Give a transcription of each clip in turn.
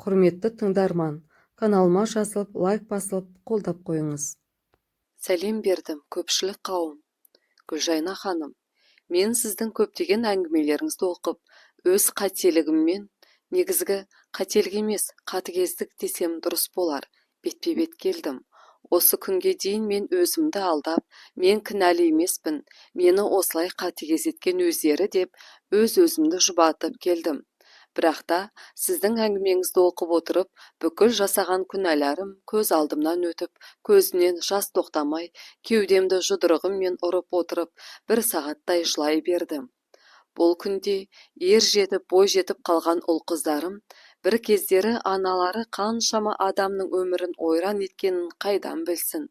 Құрметті тыңдарман, каналыма жазылып, лайк басылып, қолдап қойыңыз. Сәлем бердім, көпшілік қауым. Гүлжайна ханым, мен сіздің көптеген әңгімелеріңізді оқып, өз қателігіммен, негізгі қателік емес, қатыгездік десем дұрыс болар, бетпе-бет келдім. Осы күнге дейін мен өзімді алдап, мен кінәлі емеспін, мені осылай қатыгез еткен өздері деп, өз-өзімді жұбатып келдім. Бірақ та сіздің әңгімеңізді оқып отырып, бүкіл жасаған күнәларым көз алдымнан өтіп, көзімнен жас тоқтамай, кеудемді жұдырығыммен ұрып отырып, бір сағаттай жылай бердім. Бұл күнде ер жетіп, бой жетіп қалған ұл-қыздарым, бір кездері аналары қаншама адамның өмірін ойран еткенін қайдан білсін.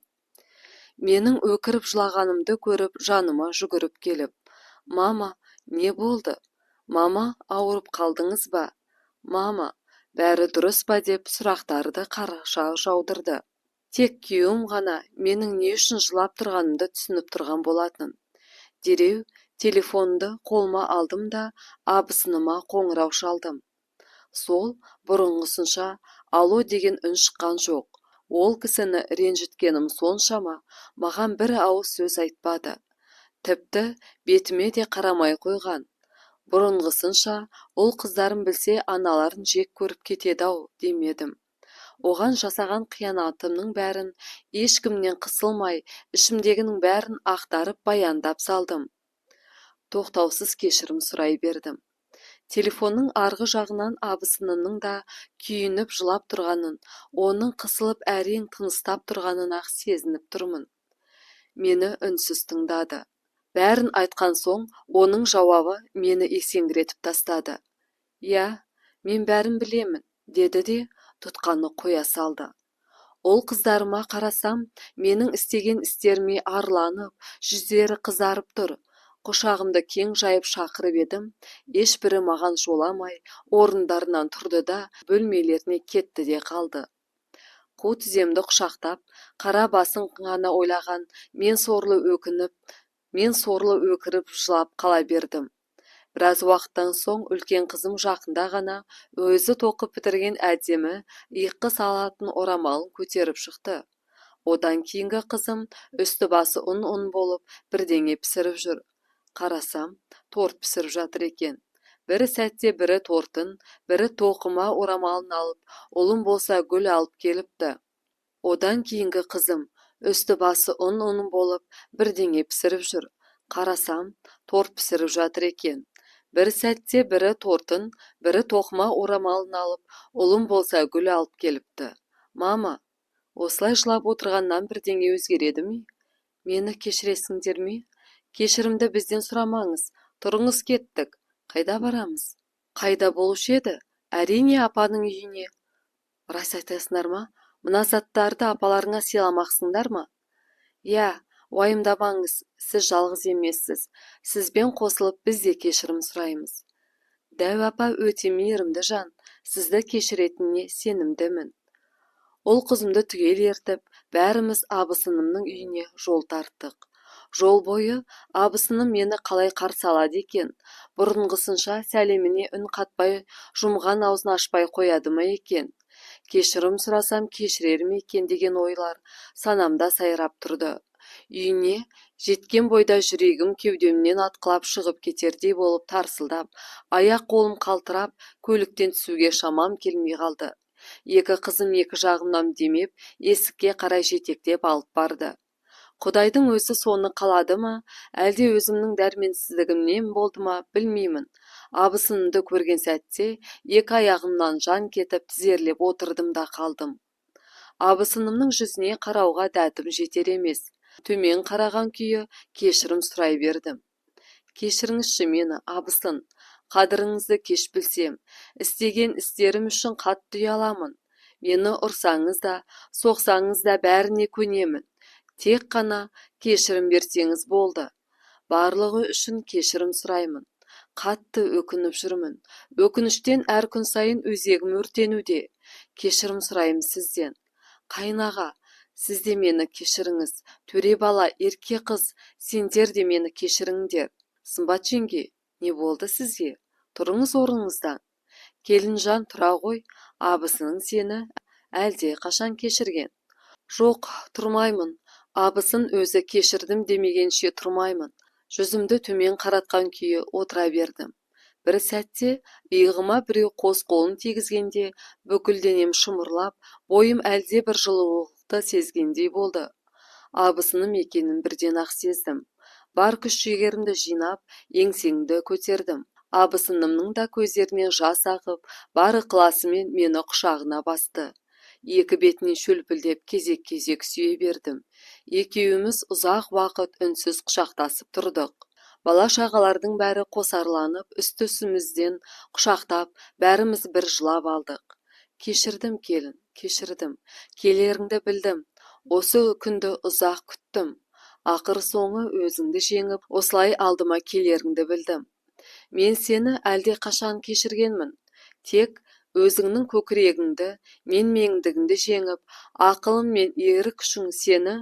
Менің өкіріп жылағанымды көріп, жаныма жүгіріп келіп, «Мама, не болды? Мама, ауырып қалдыңыз ба? Мама, бәрі дұрыс па?» деп сұрақтарды қараша жаудырды. Тек күйеуім ғана менің не үшін жылап тұрғанымды түсініп тұрған болатын. Дереу телефонды қолыма алдым да абысыныма қоңырау шалдым. Сол бұрынғысынша «алло» деген үн шыққан жоқ. Ол кісіні ренжіткенім соншама, маған бір ауыз сөз айтпады. Тіпті бетіме де қарамай қойған. Бұрынғысынша ол қыздарым білсе аналарын жек көріп кетеді-ау демедім. Оған жасаған қиянатымның бәрін ешкімнен қысылмай, ішімдегінің бәрін ақтарып баяндап салдым. Тоқтаусыз кешірім сұрай бердім. Телефонның арғы жағынан абысынының да күйініп жылап тұрғанын, оның қысылып әрең тыныстап тұрғанын ақ сезініп тұрмын. Мені үнсіз тыңдады. Бәрін айтқан соң, оның жауабы мені есеңгіретіп тастады. «Я, мен бәрін білемін», деді де тұтқаны қоя салды. Ол қыздарыма қарасам, менің істеген істеріме арланып, жүздері қызарып тұр. Құшағымды кең жайып шақырып едім, ешбірі маған жоламай, орындарынан тұрды да бөлмелеріне кетті де қалды. Қу тіземді құшақтап, қара басын ғана ойлаған, мен сорлы өкіріп жылап қала бердім. Біраз уақыттан соң үлкен қызым жақында ғана өзі тоқып бітірген әдемі иыққа салатын орамалын көтеріп шықты. Одан кейінгі қызым үсті-басы ұн-ұн болып бірдеңе пісіріп жүр. Қарасам, торт пісіріп жатыр екен. Бір сәтте бірі тортын, бірі тоқыма орамалын алып, ұлым болса гүл алып келіпті. Одан кейінгі қызым үсті-басы ұн-ұн болып бірдеңе пісіріп жүр. Қарасам, торт пісіріп жатыр екен. Бір сәтте бірі тортын, бірі тоқыма орамалын алып, ұлым болса гүл алып келіпті. «Мама, осылай жылап отырғаннан бірдеңе өзгереді ме? Мені кешіресіңдер ме? Кешірімді бізден сұрамаңыз. Тұрыңыз, кеттік. Қайда барамыз?» «Қайда болушы еді? Әрине апаның үйіне». «Рас айтасыңдар ма? Мына заттарды апаларыңа сыйламақсыңдар ма?» «Я, уайымдамаңыз, сіз жалғыз емессіз. Сізбен қосылып біз де кешірім сұраймыз». «Дәу апа өте мейірімді жан, сізді кешіретініне сенімдімін». Ол қызымды түгел ертіп, бәріміз абысынымның үйіне жол тарттық. Жол бойы абысыным мені қалай қарсы алады екен, бұрынғысынша сәлеміне үн қатпай, жұмған аузын ашпай қояды ма екен, кешірім сұрасам кешірер ме екен деген ойлар санамда сайрап тұрды. Үйіне жеткен бойда жүрегім кеудемнен атқылап шығып кетердей болып тарсылдап, аяқ-қолым қалтырап, көліктен түсуге шамам келмей қалды. Екі қызым екі жағымнан демеп, есікке қарай жетектеп алып барды. Құдайдың өзі соны қалады ма, әлде өзімнің дәрменсіздігімнен болды ма, білмеймін. Абысынымды көрген сәтте, екі аяғымнан жан кетіп, тізерлеп отырдым да қалдым. Абысынымның жүзіне қарауға дәтім жетер емес. Төмен қараған күйі кешірім сұрай бердім. «Кешіріңізші мені, абысын. Қадіріңізді кеш білсем, істеген істерім үшін қатты ұяламын. Мені ұрсаңыз да, соқсаңыз да бәріне көнемін. Тек қана кешірім берсеңіз болды. Барлығы үшін кешірім сұраймын. Қатты өкініп жүрмін. Өкініштен әр күн сайын өзегім өртенуде. Кешірім сұраймын сізден. Қайнаға, сіз де мені кешіріңіз. Төре бала, ерке қыз, сендер де мені кешіріңдер». «Сымбат жеңге, не болды сізге? Тұрыңыз орныңыздан». Келінжан тұра ғой, абысының сені әлде қашан кешірген? Жоқ, тұрмаймын. Абысын өзі кешірдім демегенше тұрмаймын. Жүзімді төмен қаратқан күйі отыра бердім. Бір сәтте иығыма біреу қос қолын тигізгенде бүкіл денем шымырлап, бойым әлде бір жылулықты сезгендей болды. Абысыным екенін бірден-ақ сездім. Бар күш-жігерімді жинап, еңсеңді көтердім. Абысынымның да көздерінен жас ағып, бар ықыласымен мені құшағына басты. Екі бетінен шөлпілдеп кезек-кезек сүйе бердім. Екеуіміз ұзақ уақыт үнсіз құшақтасып тұрдық. Бала-шағалардың бәрі қосарланып, үсті-үстімізден құшақтап, бәріміз бір жылап алдық. Кешірдім, келін, кешірдім. Келеріңді білдім. Осы күнді ұзақ күттім. Ақыр соңы өзіңді жеңіп, осылай алдыма келеріңді білдім. Мен сені әлде қашан кешіргенмін. Тек өзіңнің көкірегіңді, менмендігіңді жеңіп, ақылым мен ерік күшің сені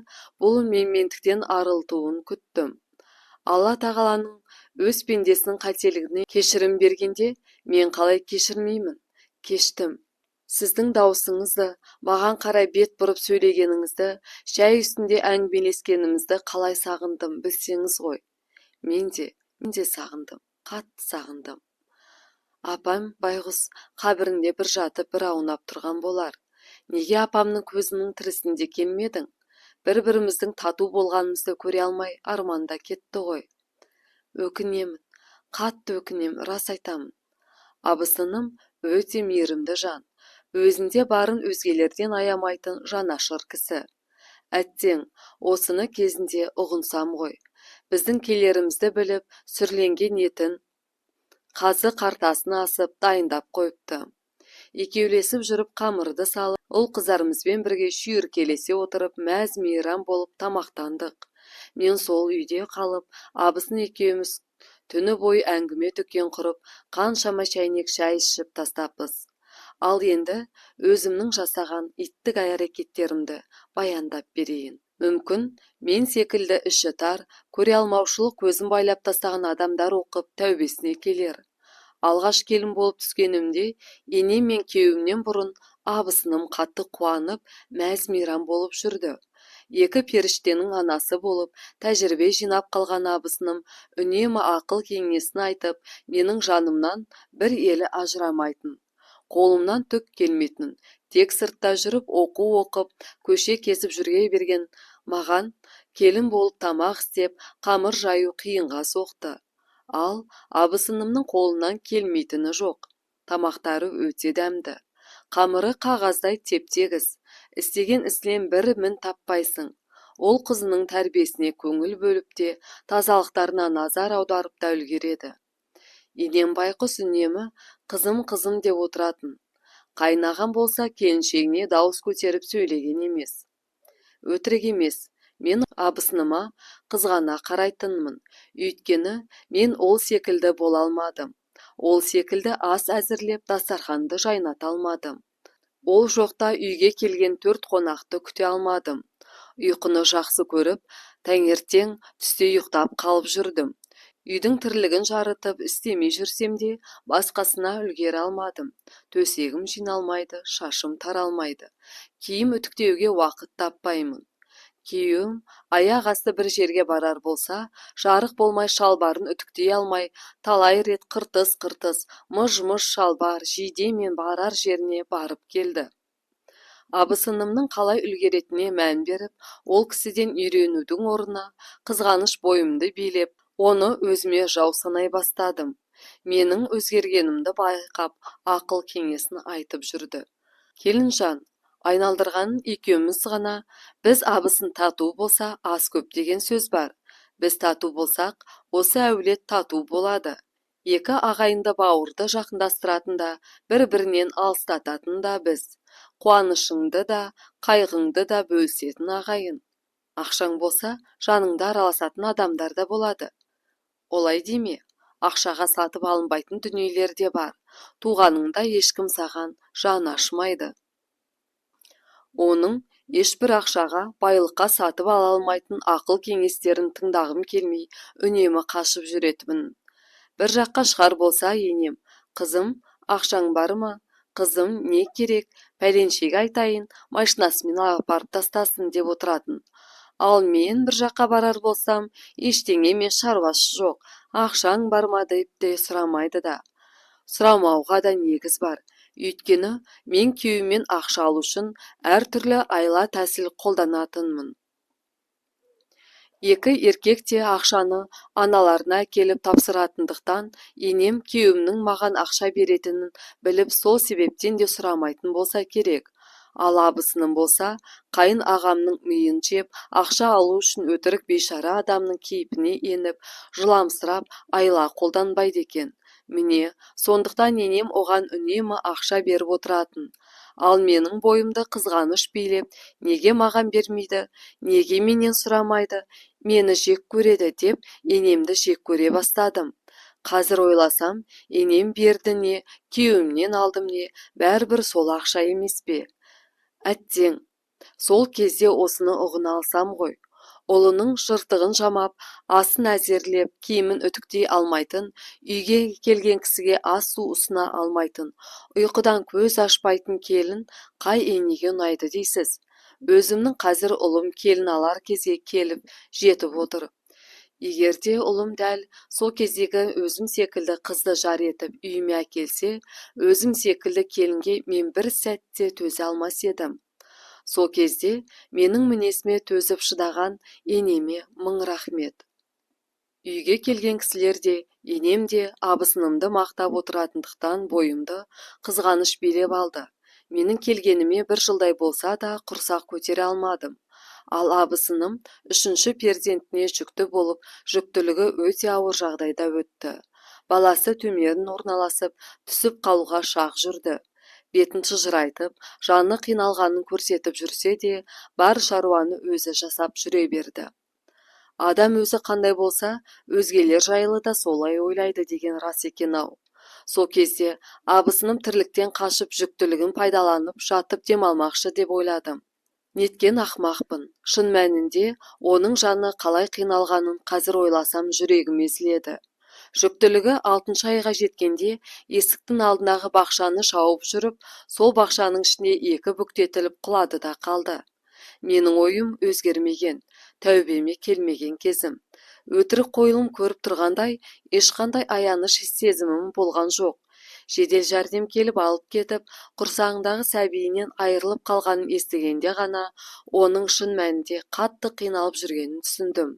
бұл менмендіктен арылтуын күттім. Алла тағаланың өз пендесінің қателігіне кешірім бергенде, мен қалай кешірмеймін? Кештім. Сіздің даусыңызды, маған қарай бет бұрып сөйлегеніңізді, шәй үстінде әңгімелескенімізді қалай сағындым, білсеңіз ғой. Мен де сағындым, қатты сағындым. Апам байғұс қабірінде бір жатып, бір аунап тұрған болар. Неге апамның көзінің тірісінде келмедің? Бір-біріміздің тату болғанымызды көре алмай арманда кетті ғой. Өкінемін, қатты өкінемін, рас айтамын. Абысыным өте мейірімді жан. Өзінде барын өзгелерден аямайтын жанашыр кісі. Әттең, осыны кезінде ұғынсам ғой. Біздің келерімізді біліп, сүрленген етін қазы қартасын асып дайындап қойыпты. Екеулесіп жүріп қамырды салып, ұл-қыздарымызбен бірге шүйіркелесе отырып, мәз-мейрам болып тамақтандық. Мен сол үйде қалып, абысын екеуміз түні бойы әңгіме-дүкен құрып, қаншама шәйнек шай ішіп тастаппыз. Ал енді өзімнің жасаған иттік әрекеттерімді баяндап берейін. Мүмкін, мен секілді іші тар, көре алмаушылық көзін байлап тастаған адамдар оқып тәубесіне келер. Алғаш келін болып түскенімде, енем мен күйеуімнен бұрын абысыным қатты қуанып, мәз-мейрам болып жүрді. Екі періштенің анасы болып, тәжірибе жинап қалған абысыным үнемі ақыл кеңесін айтып, менің жанымнан бір елі ажырамайтын. Қолымнан түк келмейтін, тек сыртта жүріп оқу оқып, көше кезіп жүрге берген маған келін болып тамақ істеп, қамыр жаю қиынға соқты. Ал абысынымның қолынан келмейтіні жоқ. Тамақтары өте дәмді. Қамыры қағаздай теп-тегіс. Істеген ісінен бір мін таппайсың. Ол қызының тәрбиесіне көңіл бөліп те, тазалықтарына назар аударып та үлгереді. Енем байқұс үнемі қызым деп отыратын. Қайнаған болса келіншегіне дауыс көтеріп сөйлеген емес. Өтірік емес. Мен абысыныма қызғана қарайтынмын. Өйткені мен ол секілді бола алмадым. Ол секілді ас әзірлеп дастарханды жайната алмадым. Ол жоқта үйге келген 4 қонақты күте алмадым. Ұйқыны жақсы көріп, таңертең түсте ұйықтап қалып жүрдім. Үйдің тірлігін жарытып істемей жүрсем де, басқасына үлгере алмадым. Төсегім жиналмайды, шашым таралмайды. Киім үтіктеуге уақыт таппаймын. Күйеуім аяқ асты бір жерге барар болса, жарық болмай шалбарын үтіктей алмай, талай рет қыртыс-қыртыс, мыж-мыж шалбар жейде мен барар жеріне барып келді. Абысынымның қалай үлгеретіне мән беріп, ол кісіден үйренудің орнына қызғаныш бойымды билеп, оны өзіме жау санай бастадым. Менің өзгергенімді байқап, ақыл кеңесін айтып жүрді. Келінжан, айналдырғанын екеуміз ғана, біз абысын тату болса, ас көп деген сөз бар. Біз тату болсақ, осы әулет тату болады. Екі ағайынды бауырды жақындастыратын да, бір-бірінен алыстататын да біз. Қуанышыңды да, қайғыңды да бөлісетін ағайын. Ақшаң болса, жаныңда араласатын адамдар да болады. Олай деме, ақшаға сатып алынбайтын дүниелер де бар. Туғаныңда ешкім саған жаны ашымайды. Оның ешбір ақшаға, байлыққа сатып ала алмайтын ақыл кеңестерін тыңдағым келмей, үнемі қашып жүретінмін. Бір жаққа шығар болса енем, қызым, Ақшаң бар ма? Қызым, не керек? Пәленшеге айтайын, машинасымен апарып тастасын деп отыратын. Ал мен бір жаққа барар болсам, ештеңемен шаруасы жоқ. Ақшаң бар ма деп те сұрамайды да. Сұрамауға да негіз бар. Өйткені мен күйеуіммен ақша алу үшін әртүрлі айла тәсіл қолданатынмын. Екі еркек те ақшаны аналарына келіп тапсыратындықтан, енем күйеуімнің маған ақша беретінін біліп, сол себептен де сұрамайтын болса керек. Ал абысыным болса, қайын ағамның миын жеп, ақша алу үшін өтірік бейшара адамның кейпіне еніп, жыламсырап, айла қолданбайды екен. Міне, сондықтан енем оған үнемі ақша беріп отыратын. Ал менің бойымды қызғаныш билеп, неге маған бермейді, неге менен сұрамайды, мені жек көреді деп, енемді жек көре бастадым. Қазір ойласам, енем берді не, күйеуімнен алдым не, бәрібір сол ақша емес пе? Әттең, сол кезде осыны ұғына алсам ғой. Ұлының жыртығын жамап, асын әзерлеп, киімін үтіктей алмайтын, үйге келген кісіге ас су ұсына алмайтын, ұйқыдан көз ашпайтын келін қай енеге ұнайды дейсіз? Өзімнің қазір ұлым келін алар кезге келіп жетіп отыр. Егерде ұлым дәл сол кездегі өзім секілді қызды жар етіп үйіме әкелсе, өзім секілді келінге мен бір сәтте төзе алмас едім. Сол кезде менің мінезіме төзіп шыдаған енеме мың рахмет. Үйге келген кісілер де, енем де абысынымды мақтап отыратындықтан бойымды қызғаныш билеп алды. Менің келгеніме бір жылдай болса да құрсақ көтере алмадым. Ал абысыным үшінші перзентіне жүкті болып, жүктілігі өте ауыр жағдайда өтті. Баласы төмерін орналасып, түсіп қалуға шақ жүрді. Бетін шыжырайтып, жаны қиналғанын көрсетіп жүрсе де, бар шаруаны өзі жасап жүре берді. Адам өзі қандай болса, өзгелер жайлы да солай ойлайды деген рас екен-ау. Сол кезде абысыным тірліктен қашып жүктілігін пайдаланып жатып демалмақшы деп ойладым. Неткен ақмақпын. Шын мәнінде оның жаны қалай қиналғанын қазір ойласам жүрегім езіледі. Жүктілігі 6 айға жеткенде есіктің алдындағы бақшаны шауып жүріп, сол бақшаның ішінде екі бүктетіліп құлады да қалды. Менің ойым өзгермеген, тәубеме келмеген кезім. Өтірік қойылым көріп тұрғандай, ешқандай аяныш сезімім болған жоқ. Жедел жәрдем келіп алып кетіп, құрсағындағы сәбиінен айырылып қалғанын естігенде ғана, оның шын мәнінде қатты қиналып жүргенін түсіндім.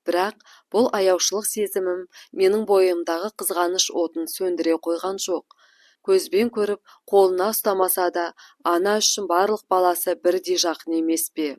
Бірақ бұл аяушылық сезімім менің бойымдағы қызғаныш отын сөндіре қойған жоқ. Көзбен көріп, қолына ұстамаса да, ана үшін барлық баласы бірдей жақын емес пе?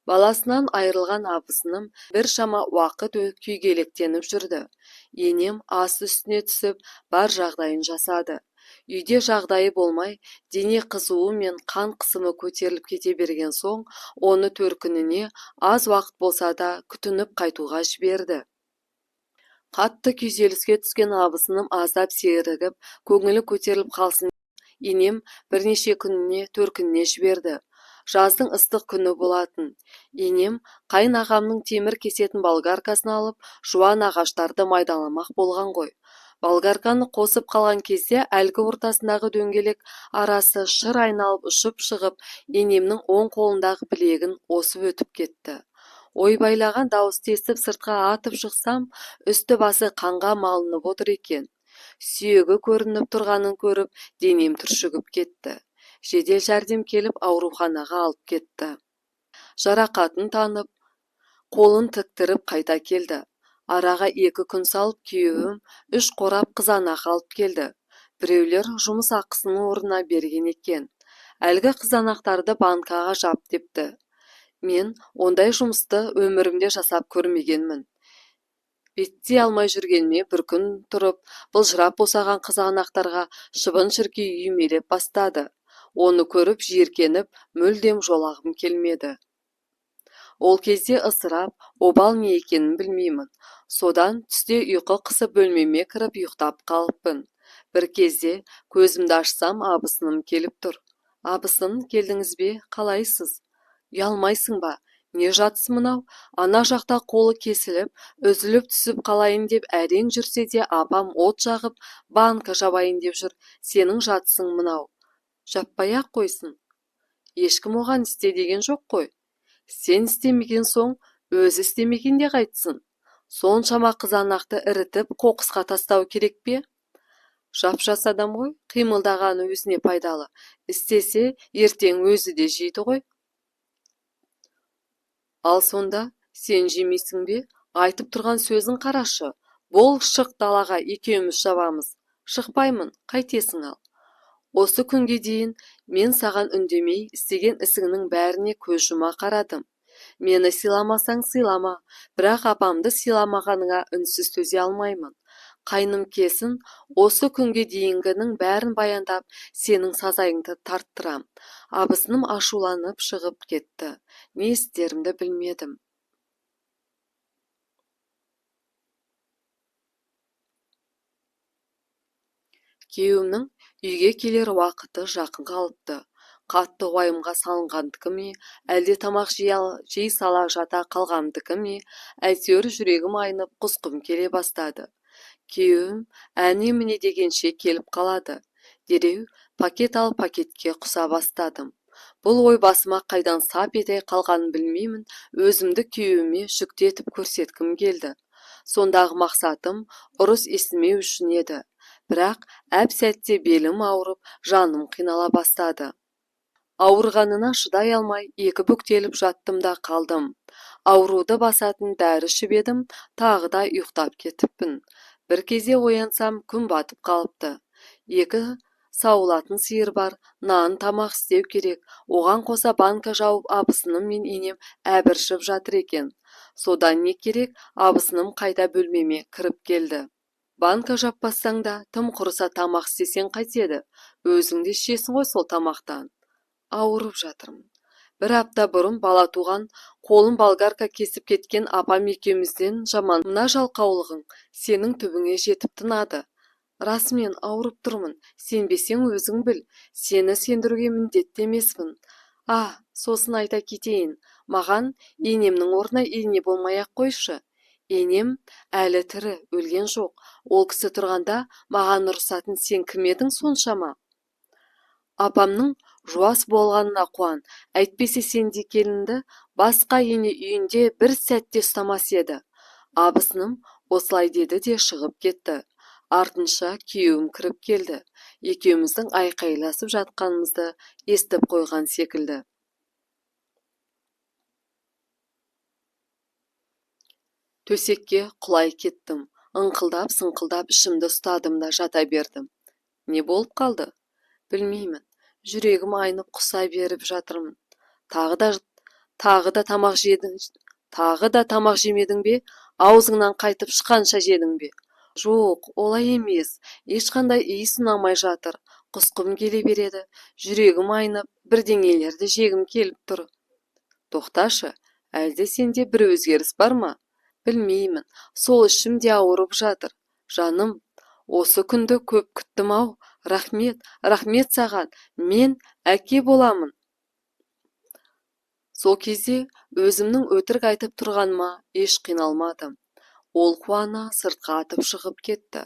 Баласынан айырылған абысыным біршама уақыт күйгелектеніп жүрді. Енем ас үстіне түсіп, бар жағдайын жасады. Үйде жағдайы болмай, дене қызуы мен қан қысымы көтеріліп кете берген соң, оны төркініне аз уақыт болса да күтініп қайтуға жіберді. Қатты күйзеліске түскен абысыным аздап серігіп, көңілі көтеріліп қалсын, енем бірнеше күніне төркініне жіберді. Жаздың ыстық күні болатын. Енем қайын ағамның темір кесетін болгаркасын алып, жуан ағаштарды майдаламақ болған ғой. Болгарканы қосып қалған кезде әлгі ортасындағы дөңгелек арасы шыр айналып ұшып шығып, енемнің оң қолындағы білегін осып өтіп кетті. Ойбайлаған дауысты естіп сыртқа атып шықсам, үсті басы қанға малынып отыр екен. Сүйегі көрініп тұрғанын көріп, денем түршігіп кетті. Жедел жәрдем келіп ауруханаға алып кетті. Жарақатын танып, қолын тіктіріп қайта келді. Араға 2 күн салып күйеуім 3 қорап қызанақ алып келді. Біреулер жұмыс ақысының орнына берген екен. Әлгі қызанақтарды банкаға жап депті. Мен ондай жұмысты өмірімде жасап көрмегенмін. Беттей алмай жүргеніме бір күн тұрып, былжырап босаған қызанақтарға шыбын-шіркей үймелеп бастады. Оны көріп жиіркеніп, мүлдем жолағым келмеді. Ол кезде ысырап, обал не екенін білмеймін. Содан түсте ұйқы қысып бөлмеме кіріп ұйықтап қалыппын. Бір кезде көзімді ашсам, абысыным келіп тұр. Абысын, келдіңіз бе, қалайсыз? Ұялмайсың ба? Не жатсы мынау, ана жақта қолы кесіліп, үзіліп түсіп қалайын деп әрең жүрсе де апам от жағып, банка жабайын деп жүр. Сенің жатсың мынау. Жаппай-ақ қойсын. Ешкім оған істе деген жоқ қой. Сен істемеген соң, өзі істемеген де қайтсын. Соншама қызанақты ірітіп, қоқысқа тастау керек пе? Жап-жас адам ғой, қимылдағаны өзіне пайдалы. Істесе, ертең өзі де жейді ғой. Ал сонда, сен жемейсің бе? Айтып тұрған сөзін қарашы. Бол, шық далаға, екеуміз жабамыз. Шықпаймын, қайтесің ал. Осы күнге дейін мен саған үндемей, істеген ісіңнің бәріне көз жұма қарадым. Мені сыйламасаң сыйлама, бірақ апамды сыйламағаныңа үнсіз төзе алмаймын. Қайным кесін, осы күнге дейінгінің бәрін баяндап, сенің сазайыңды тарттырам. Абысыным ашуланып шығып кетті. Не істерімді білмедім. Күйеуімнің үйге келер уақыты жақын қалыпты. Қатты уайымға салынғандікі ме, әлде тамақ жей сала жата қалғандікі ме, әйтеуір жүрегім айнып, құсқым келе бастады. Күйеуім әне-міне дегенше келіп қалады. Дереу пакет алып пакетке құса бастадым. Бұл ой басыма қайдан сап ете қалғанын білмеймін, өзімді күйеуіме жүктетіп көрсеткім келді. Сондағы мақсатым ұрыс естімеу үшін еді. Бірақ әп сәтте белім ауырып, жаным қинала бастады. Ауырғанына шыдай алмай, екі бүктеліп жаттым да қалдым. Ауруды басатын дәрі ішіп едім, тағы да ұйықтап кетіппін. Бір кезде оянсам, күн батып қалыпты. Екі сауылатын сиыр бар, нан тамақ істеу керек. Оған қоса банка жауып, абысыным мен енем әбіршіп жатыр екен. Содан не керек, абысыным қайта бөлмеме кіріп келді. Банка жаппасаң да, тым құрыса тамақ істесең қайтеді. Өзің де ішесің ғой сол тамақтан. Ауырып жатырмын. Бір апта бұрын бала туған, қолын болгарка кесіп кеткен апам екеумізден жаман. Мына жалқаулығың сенің түбіңе жетіп тынады. Расымен ауырып тұрмын. Сенбесең өзің біл. Сені сендіруге міндетті емеспін. Сосын айта кетейін. Маған енемнің орнына ене болмай-ақ қойшы. Енем әлі тірі, өлген жоқ. Ол кісі тұрғанда маған ұрсатын сен кім едің соншама? Апамның жуас болғанына қуан, әйтпесе сенде келінді басқа ене үйінде бір сәтте ұстамас еді. Абысыным осылай деді де шығып кетті. Артынша күйеуім кіріп келді. Екеуміздің айқайласып жатқанымызды естіп қойған секілді. Төсекке құлай кеттім. Ыңқылдап-сыңқылдап ішімді ұстадым да жата бердім. Не болып қалды? Білмеймін. Жүрегім айнып құса беріп жатырмын. Тағы да тамақ жемедің бе? Аузыңнан қайтып шыққанша жедің бе? Жоқ, олай емес. Ешқандай иіс ұнамай жатыр. Құсқым келе береді. Жүрегім айнып, бірдеңелерді жегім келіп тұр. Тоқташы, әлде сенде бір өзгеріс бар ма? Білмеймін. Сол ішім де ауырып жатыр. Жаным, осы күнді көп күттім-ау. Рахмет саған, мен әке боламын. Сол кезде өзімнің өтірік айтып тұрғаныма еш қиналмадым. Ол қуана сыртқа атып шығып кетті.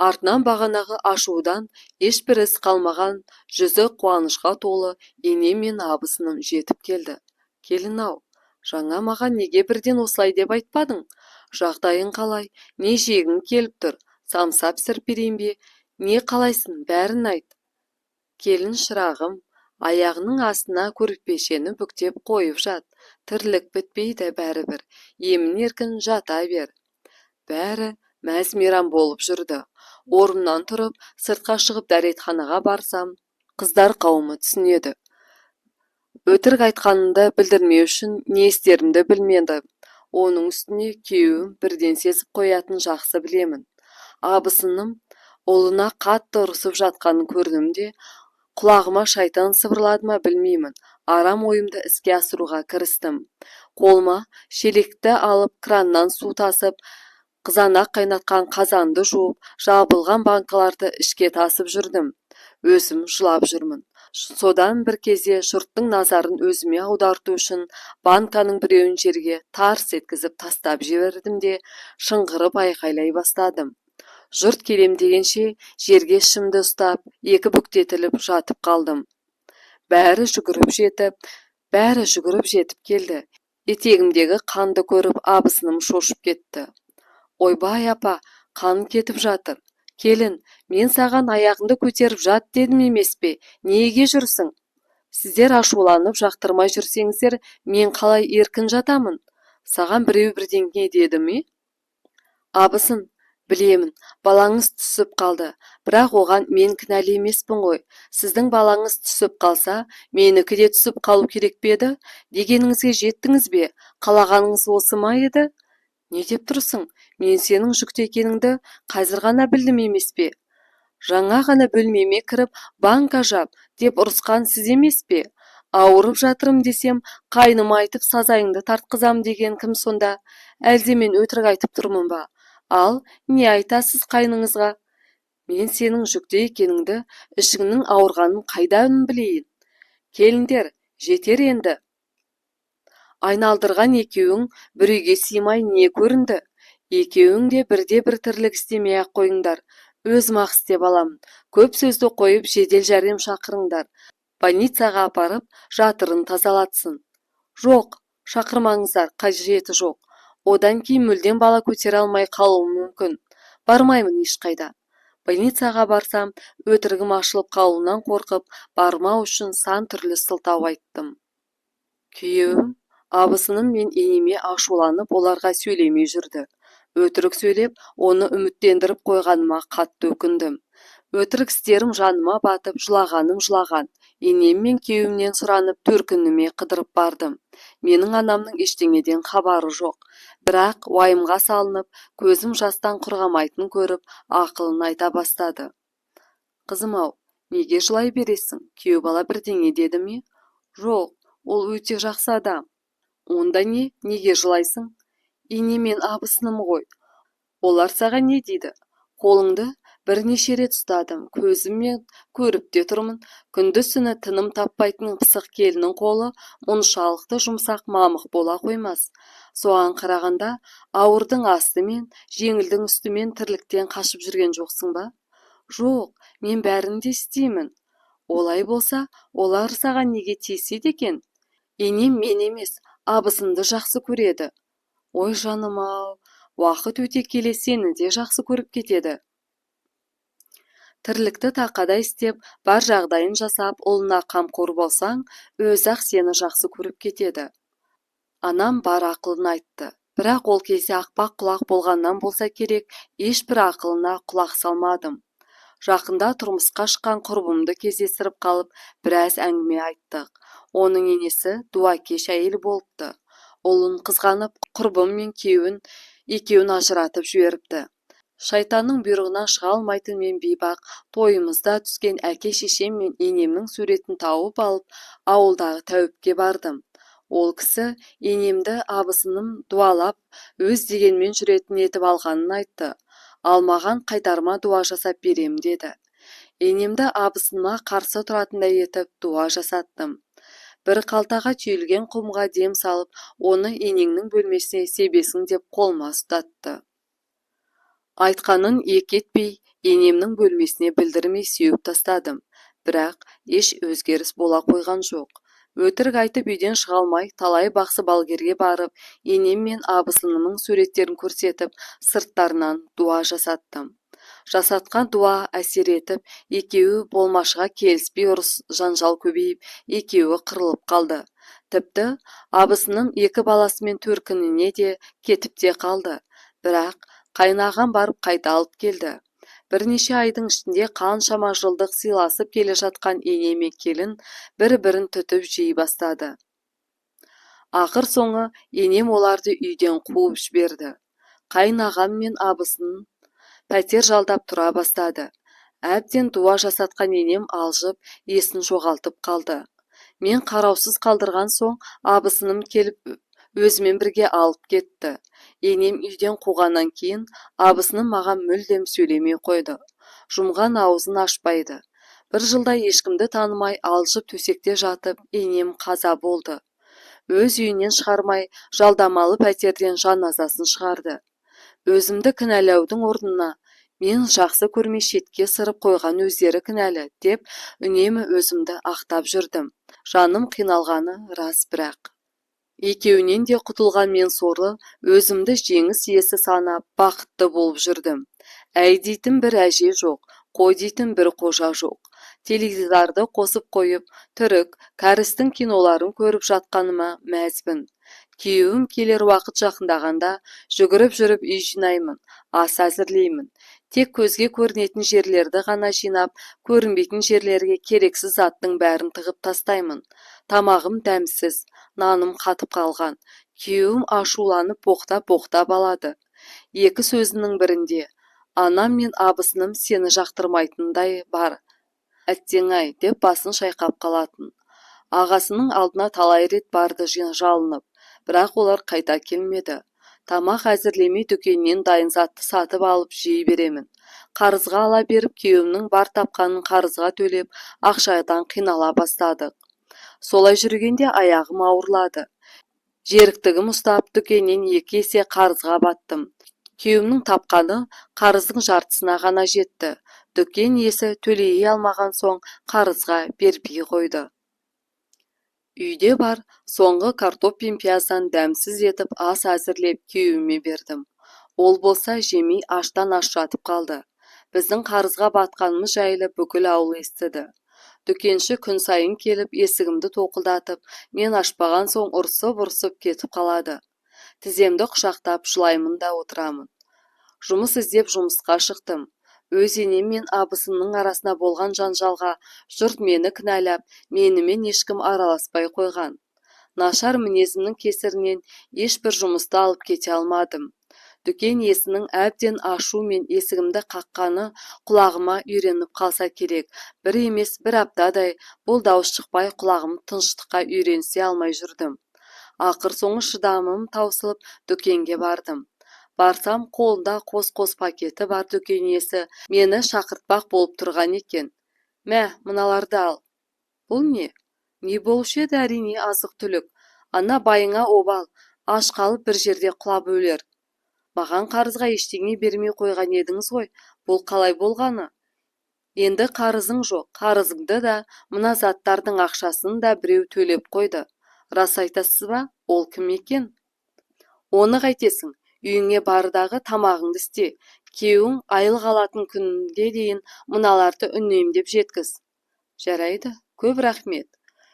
Артынан бағанағы ашудан ешбір із қалмаған, жүзі қуанышқа толы ене мен абысыным жетіп келді. Келін-ау, жаңа маған неге бірден осылай деп айтпадың? Жағдайың қалай? Не жегің келіп тұр? Самса пісіріп берейін бе? Не қалайсың, бәрін айт. Келін шырағым, аяғының астына көрпешені бүктеп қойып жат. Тірлік бітпейді бәрібір. Емін-еркін жата бер. Бәрі мәз-мейрам болып жүрді. Орнымнан тұрып, сыртқа шығып дәретханаға барсам, қыздар қауымы түсінеді. Өтірік айтқанымды білдірмеу үшін не істерімді білмедім. Оның үстіне күйеуім бірден сезіп қоятын жақсы білемін. Абысыным ұлына қатты ұрысып жатқанын көрдім де, құлағыма шайтан сыбырлады ма білмеймін. Арам ойымды іске асыруға кірістім. Қолыма шелекті алып краннан су тасып, қызанақ қайнатқан қазанды жуып, жабылған банкаларды ішке тасып жүрдім. Өзім жылап жүрмін. Содан бір кезде жұрттың назарын өзіме аударту үшін банканың біреуін жерге тарс еткізіп тастап жібердім де шыңғырып айқайлай бастадым. Жұрт келем дегенше жерге ішімді ұстап, екі бүктетіліп жатып қалдым. Бәрі жүгіріп жетіп келді. Етегімдегі қанды көріп абысыным шошып кетті. Ойбай апа, қан кетіп жатыр. Келін, мен саған аяғыңды көтеріп жат дедім емес пе? Неге жүрсің? Сіздер ашуланып жақтырмай жүрсеңіздер, мен қалай еркін жатамын? Саған біреу бірдеңе деді ме? Абысын, білемін, балаңыз түсіп қалды, бірақ оған мен кінәлі емеспін ғой. Сіздің балаңыз түсіп қалса, менікі де түсіп қалу керек пе еді? Дегеніңізге жеттіңіз бе? Қалағаныңыз осы ма еді? Не деп тұрсың? Мен сенің жүкті екеніңді қазір ғана білдім емес пе? Жаңа ғана бөлмеме кіріп, банка жап деп ұрысқан сіз емес пе? Ауырып жатырым десем, қайным айтып сазайыңды тартқызам деген кім сонда? Әлде мен өтірік айтып тұрмын ба? Ал, не айтасыз қайныңызға? Мен сенің жүкті екеніңді, ішіңнің ауырғанын қайдан білейін? Келіндер, жетер енді. Айналдырған екеуің бір үйге сыймай не көрінді? Екеуің де бірде-бір тірлік істемей ақ қойыңдар. Өзім-ақ істеп аламын. Көп сөзді қойып жедел жәрдем шақырыңдар. Больницаға апарып жатырын тазалатсын. Жоқ, шақырмаңыздар, қажеті жоқ. Одан кейін мүлдем бала көтере алмай қалуым мүмкін. Бармаймын ешқайда. Больницаға барсам, өтірігім ашылып қалуынан қорқып, бармау үшін сан түрлі сылтау айттым. Күйеуім, абысыным мен енеме ашуланып оларға сөйлемей жүрді. Өтірік сөйлеп, оны үміттендіріп қойғаныма қатты өкіндім. Өтірік істерім жаныма батып, жылағаным жылаған. Енем мен күйеуімнен сұранып, төркініме қыдырып бардым. Менің анамның ештеңеден хабары жоқ. Бірақ уайымға салынып, көзім жастан құрғамайтын көріп, ақылын айта бастады. Қызым-ау, неге жылай бересің? Күйеу бала бірдеңе деді ме? Жоқ, ол өте жақсы адам. Онда не? Неге жылайсың? Ене мен абысыным ғой. Олар саған не дейді? Қолыңды бірнеше рет ұстадым, көзіммен көріп те тұрмын. Күндіз-түні тыным таппайтын пысық келінің қолы мұншалықты жұмсақ мамық бола қоймас. Соған қарағанда ауырдың асты мен жеңілдің үстімен тірліктен қашып жүрген жоқсың ба? Жоқ, мен бәрін де істеймін. Олай болса, олар саған неге тиіседі екен? Енем мен емес, абысынды жақсы көреді. Ой жаным-ау, уақыт өте келе сені де жақсы көріп кетеді. Тірлікті тақада істеп, бар жағдайын жасап, ұлына қамқор болсаң, өзі-ақ сені жақсы көріп кетеді. Анам бар ақылын айтты, бірақ ол кезде ақпақ құлақ болғаннан болса керек, ешбір ақылына құлақ салмадым. Жақында тұрмысқа шыққан құрбымды кездестіріп қалып, біраз әңгіме айттық. Оның енесі дуакеш әйел болыпты. Ұлын қызғанып, құрбым мен екеуін ажыратып жіберіпті. Шайтанның бұйрығынан шыға алмайтын мен бейбақ тойымызда түскен әке-шешем мен енемнің суретін тауып алып, ауылдағы тәуіпке бардым. Ол кісі енемді абысыным дуалап, өз дегенмен жүретін етіп алғанын айтты. Ал маған қайтарма дуа жасап берем деді. Енемді абысыныма қарсы тұратындай етіп дуа жасаттым. Бір қалтаға түйілген құмға дем салып, оны енеңнің бөлмесіне себесің деп қолыма ұстатты. Айтқанын екі етпей, енемнің бөлмесіне білдірмей сеуіп тастадым. Бірақ еш өзгеріс бола қойған жоқ. Өтірік айтып үйден шыға алмай, талай бақсы балгерге барып, енем мен абысынымның суреттерін көрсетіп, сырттарынан дуа жасаттым. Жасатқан дуа әсер етіп, екеуі болмашыға келіспей ұрыс жанжал көбейіп, екеуі қырылып қалды. Тіпті абысыным екі баласымен төркініне де кетіп те қалды. Бірақ қайнағам барып қайта алып келді. Бірнеше айдың ішінде қаншама жылдық сыйласып келе жатқан ене мен келін бір-бірін түтіп жей бастады. Ақыр соңы енем оларды үйден қуып жіберді. Қайнағам мен абысын пәтер жалдап тұра бастады. Әбден дуа жасатқан енем алжып, есін жоғалтып қалды. Мен қараусыз қалдырған соң абысыным келіп өзімен бірге алып кетті. Енем үйден қуғаннан кейін абысыным маған мүлдем сөйлемей қойды. Жұмған аузын ашпайды. бір жылда ешкімді танымай алжып төсекте жатып енем қаза болды. Өз үйінен шығармай жалдамалы пәтерден жаназасын шығарды. Өзімді кінәлаудың орнына мен жақсы көрмей шетке сырып қойған өздері кінәлі деп үнемі өзімді ақтап жүрдім. Жаным қиналғаны рас, бірақ екеуінен де құтылған мен сорлы өзімді жеңіс иесі санап бақытты болып жүрдім. Әй дейтін бір әже жоқ, қой дейтін бір қожа жоқ. Теледидарды қосып қойып, түрік, кәрістің киноларын көріп жатқаныма мәзбін. Күйеуім келер уақыт жақындағанда жүгіріп жүріп үй жинаймын, ас әзірлеймін. Тек көзге көрінетін жерлерді ғана жинап, көрінбейтін жерлерге керексіз заттың бәрін тығып тастаймын. Тамағым дәмсіз, наным қатып қалған. Күйеуім ашуланып боқтап алады. Екі сөзінің бірінде анам мен абысыным сені жақтырмайтындай бар. Әттең-ай деп басын шайқап қалатын. Ағасының алдына талай рет барды жалынып, бірақ олар қайта келмеді. Тамақ әзірлемей дүкеннен дайын затты сатып алып жей беремін. Қарызға ала беріп, күйеуімнің бар тапқанын қарызға төлеп, ақшадан қинала бастадық. Солай жүргенде аяғым ауырлады. Жеріктігім ұстап, дүкеннен 2 есе қарызға баттым. Күйеуімнің тапқаны қарыздың жартысына ғана жетті. Дүкен иесі төлей алмаған соң қарызға бермей қойды. Үйде бар соңғы картоп пен пияздан дәмсіз етіп ас әзірлеп күйеуіме бердім. Ол болса жемей аштан аш жатып қалды. Біздің қарызға батқанымыз жайлы бүкіл ауыл естіді. Дүкенші күн сайын келіп есігімді тоқылдатып, мен ашпаған соң ұрсып кетіп қалады. Тіземді құшақтап жылаймын да отырамын. Жұмыс іздеп жұмысқа шықтым. Өз енем мен абысының арасына болған жанжалға жұрт мені кінәлап, менімен ешкім араласпай қойған. Нашар мінезімнің кесірінен ешбір жұмысты алып кете алмадым. Дүкен иесінің әбден ашу мен есігімді қаққаны құлағыма үйреніп қалса керек. Бір емес бір аптадай бұл дауыс шықпай құлағым тыныштыққа үйренісе алмай жүрдім. Ақыр соңы шыдамым таусылып дүкенге бардым. Барсам, қолында қос пакеті бар дүкен иесі мені шақыртпақ болып тұрған екен. Мә, мыналарды ал. Бұл не? Не болушы еді? Әрине азық-түлік. Ана байыңа обал, аш қалып бір жерде құлап өлер. Маған қарызға ештеңе бермей қойған едіңіз ғой, бұл қалай болғаны? Енді қарызың жоқ, қарызыңды да, мына заттардың ақшасын да біреу төлеп қойды. Рас айтасыз ба? Ол кім екен? Оны қайтесің? Үйіңе бардағы тамағыңды істе. Күйеуің айлық алатын күнге дейін мыналарды үнемдеп жеткіз. Жарайды, көп рахмет.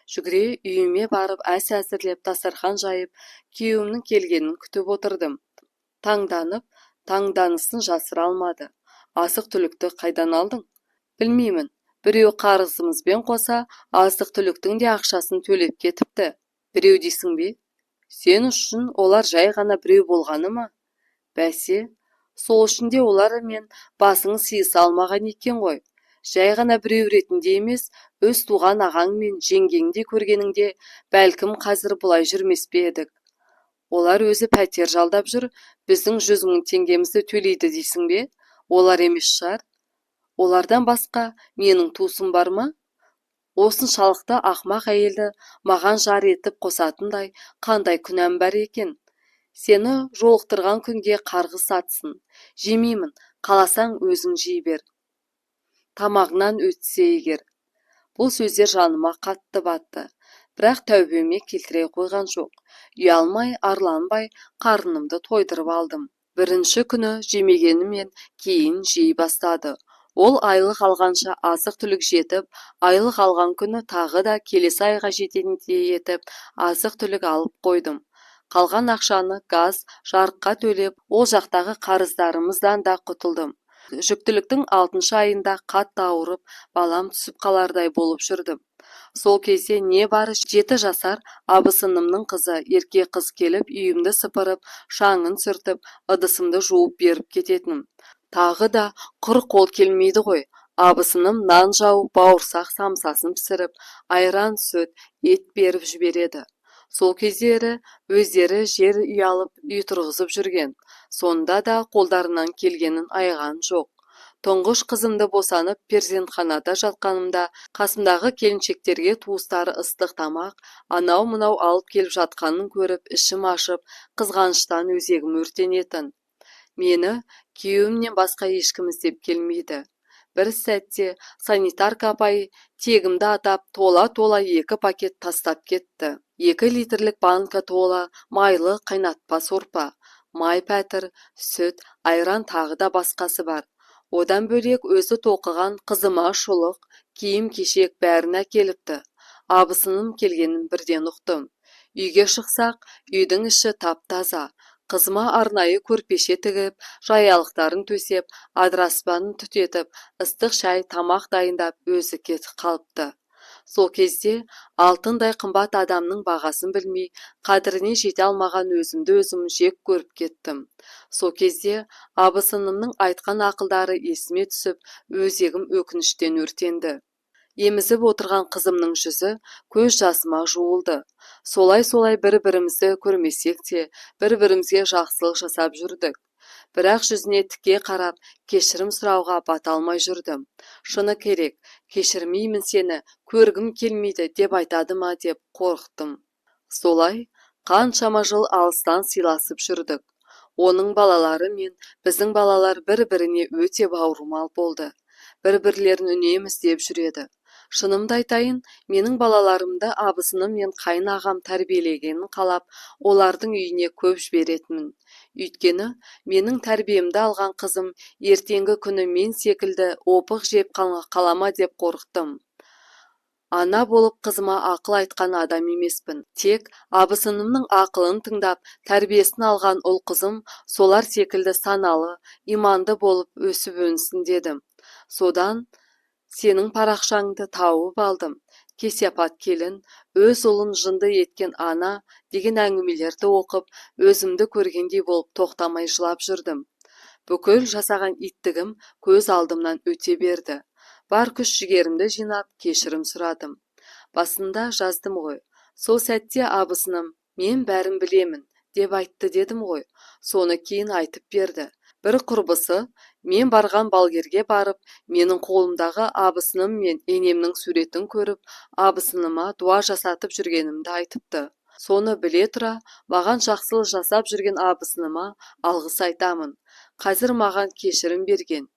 Жүгіре үйіме барып ас әзірлеп дастархан жайып, күйеуімнің келгенін күтіп отырдым. Таңданысын жасыра алмады. Азық-түлікті қайдан алдың? Білмеймін. Біреу қарызымызбен қоса азық-түліктің де ақшасын төлеп кетіпті. Біреу дейсің бе? Сен үшін олар жай ғана біреу болғаны ма? Бәсе, сол үшінде олар мен басың сыйыса алмаған екен ғой. Жай ғана біреу ретінде емес, өз туған ағаң мен жеңгеңде көргеніңде бәлкім қазір бұлай жүрмес пе едік. Олар өзі пәтер жалдап жүр, біздің 100 000 теңгемізді төлейді дейсің бе? Олар емес шығар. Олардан басқа менің туысым бар ма? Осыншалықты ақмақ әйелді маған жар етіп қосатындай қандай күнәм бар екен? Сені жолықтырған күнге қарғыс атсын. Жемеймін, қаласаң өзің жей бер. Тамағынан өтсе егер. Бұл сөздер жаныма қатты батты. Бірақ тәубеме келтіре қойған жоқ. Ұялмай, арланбай, қарнымды тойдырып алдым. Бірінші күні жемегенімен кейін жей бастады. Ол айлық алғанша азық-түлік жетіп, айлық алған күні тағы да келесі айға жететіндей етіп азық-түлік алып қойдым. Қалған ақшаны газ, жарыққа төлеп, ол жақтағы қарыздарымыздан да құтылдым. Жүктіліктің 6-шы айында қатты ауырып, балам түсіп қалардай болып жүрдім. Сол кезде не бары 7 жасар абысынымның қызы, ерке қыз келіп, үйімді сыпырып, шаңын сүртіп, ыдысымды жуып беріп кететін. Тағы да құр қол келмейді ғой. Абысыным нан жауып, бауырсақ самсасын пісіріп, айран, сүт, ет беріп жібереді. Сол кездері өздері жер үй алып үй тұрғызып жүрген. Сонда да қолдарынан келгенін айған жоқ. Тұңғыш қызымды босанып перзентханада жатқанымда қасымдағы келіншектерге туыстары ыстық тамақ, анау-мынау алып келіп жатқанын көріп ішім ашып, қызғаныштан өзегім өртенетін. Мені күйеуімнен басқа ешкім іздеп келмейді. Бір сәтте санитарка апай тегімді атап тола-тола 2 пакет тастап кетті. 2 литрлік банка тола майлы қайнатпа сорпа, май пәтір, сүт, айран тағы да басқасы бар. Одан бөлек өзі тоқыған қызыма шұлық, киім-кешек бәрін әкеліпті. Абысыным келгенін бірден ұқтым. Үйге шықсақ, үйдің іші тап-таза. Қызыма арнайы көрпеше тігіп, жаялықтарын төсеп, адыраспанын түтетіп, ыстық шай, тамақ дайындап, өзі кетіп қалыпты. Сол кезде алтындай қымбат адамның бағасын білмей, қадіріне жете алмаған өзімді өзім жек көріп кеттім. Сол кезде абысынымның айтқан ақылдары есіме түсіп, өзегім өкініштен өртенді. Емізіп отырған қызымның жүзі көз жасыма жуылды. Солай бір-бірімізді көрмесек те, бір-бірімізге жақсылық жасап жүрдік. Бірақ жүзіне тіке қарап, кешірім сұрауға бата алмай жүрдім. Шыны керек, кешірмеймін сені, көргім келмейді деп айтады ма деп қорықтым. Солай, қаншама жыл алыстан сыйласып жүрдік. Оның балалары мен біздің балалар бір-біріне өте бауырмал болды. Бір-бірлерін үнемі іздеп жүреді. Шынымды айтайын, менің балаларымды абысыным мен қайын ағам тәрбиелегенін қалап, олардың үйіне көп жіберетінмін. Өйткені менің тәрбиемді алған қызым ертеңгі күні мен секілді опық жеп қалама деп қорықтым. Ана болып қызыма ақыл айтқан адам емеспін. Тек абысынымның ақылын тыңдап, тәрбиесін алған ұл қызым солар секілді саналы, иманды болып өсіп өнсін дедім. Содан сенің парақшаңды тауып алдым. Кесепат келін, өз ұлын жынды еткен ана деген әңгімелерді оқып, өзімді көргендей болып тоқтамай жылап жүрдім. Бүкіл жасаған иттігім көз алдымнан өте берді. Бар күш жігерімді жинап, кешірім сұрадым. Басында жаздым ғой. Сол сәтте абысыным, мен бәрін білемін, деп айтты дедім ғой. Соны кейін айтып берді. Бір құрбысы, мен барған балгерге барып, менің қолымдағы абысыным мен енемнің суретін көріп, абысыныма дуа жасатып жүргенімді айтыпты. Соны біле тұра, маған жақсылық жасап жүрген абысыныма алғыс айтамын. Қазір маған кешірім берген.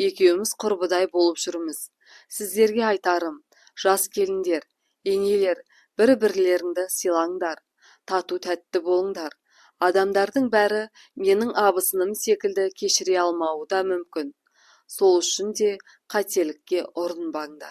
Екеуміз құрбыдай болып жүрміз. Сіздерге айтарым, жас келіндер, енелер, бір-бірлеріңді сыйлаңдар, тату-тәтті болыңдар. Адамдардың бәрі менің абысыным секілді кешіре алмауы да мүмкін. Сол үшін де қателікке ұрынбаңдар.